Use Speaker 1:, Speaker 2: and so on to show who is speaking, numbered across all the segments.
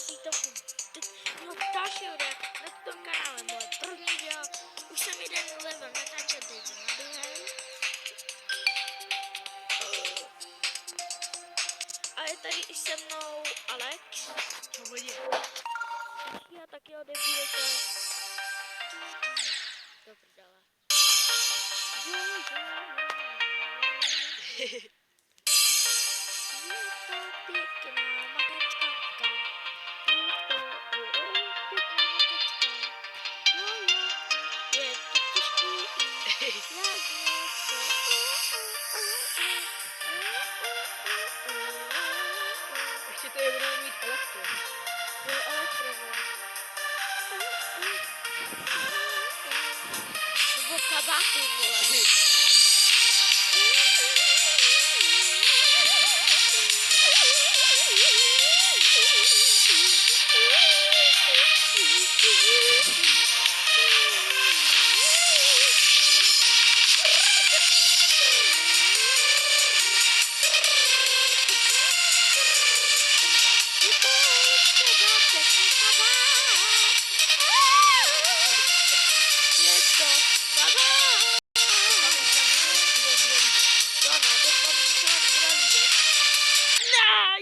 Speaker 1: vítám u dalšího videa na tom kanále. Moje první video, už jsem jeden level natáčel, teď na druhém. A je tady i se mnou Alex. Já taky odebíjete. Do prdele. Je to pěkná makačka. Je to těžký jak něco.
Speaker 2: Ještě to je budeme mít elektro.
Speaker 1: Je elektro. Nebo kabáty, vole.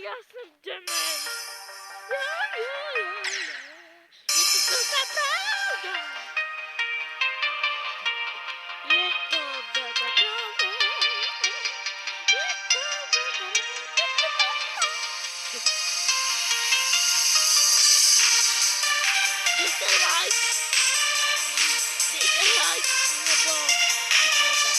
Speaker 1: Já jsem dement. Je to velká pravda. Je to velká pravda. Je to velká pravda. Dejte like. Nebo připojte.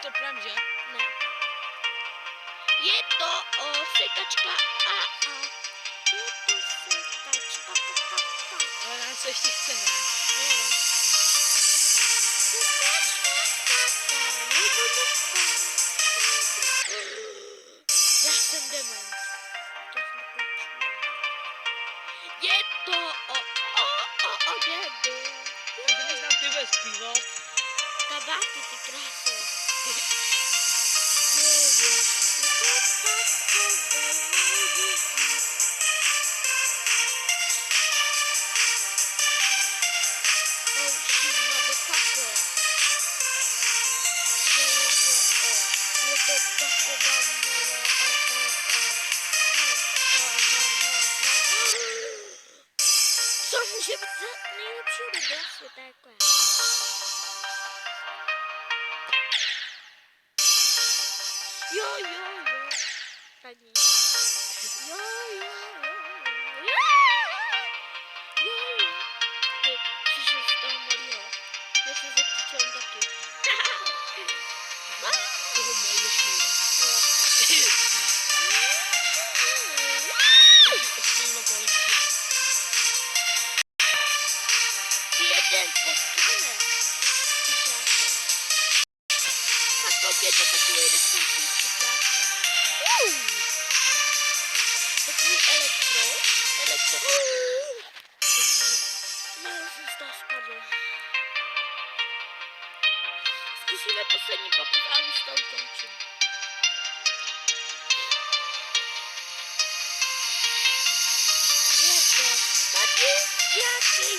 Speaker 2: To prám, že?
Speaker 1: Ne. Je to sekačka a. Je to sekačka a.
Speaker 2: Ale nám se ještě chce, ne?
Speaker 1: Já jsem dement. To jsem počul. Je to debil.
Speaker 2: Kdybych nám ty bude zpívat.
Speaker 1: Kabáty, ty krásy. Je to takové nejvící. Oh shit, motherfucker. Je to taková moje. Co může být za nejlepšího videa světa jako já? Jo. Tak nic. Jo. Ty, přišel z toho malýho. Já jsem zakřičel taky.
Speaker 2: Toho malého šmíra. Osmýma palečky.
Speaker 1: Jeden potkane. Ty krásy. Tak pokud je to takový desantní krásy. Takový elektro. No, já jsem z toho spadl. Zkusíme poslední pokus a už to ukončím. Je to tady jaký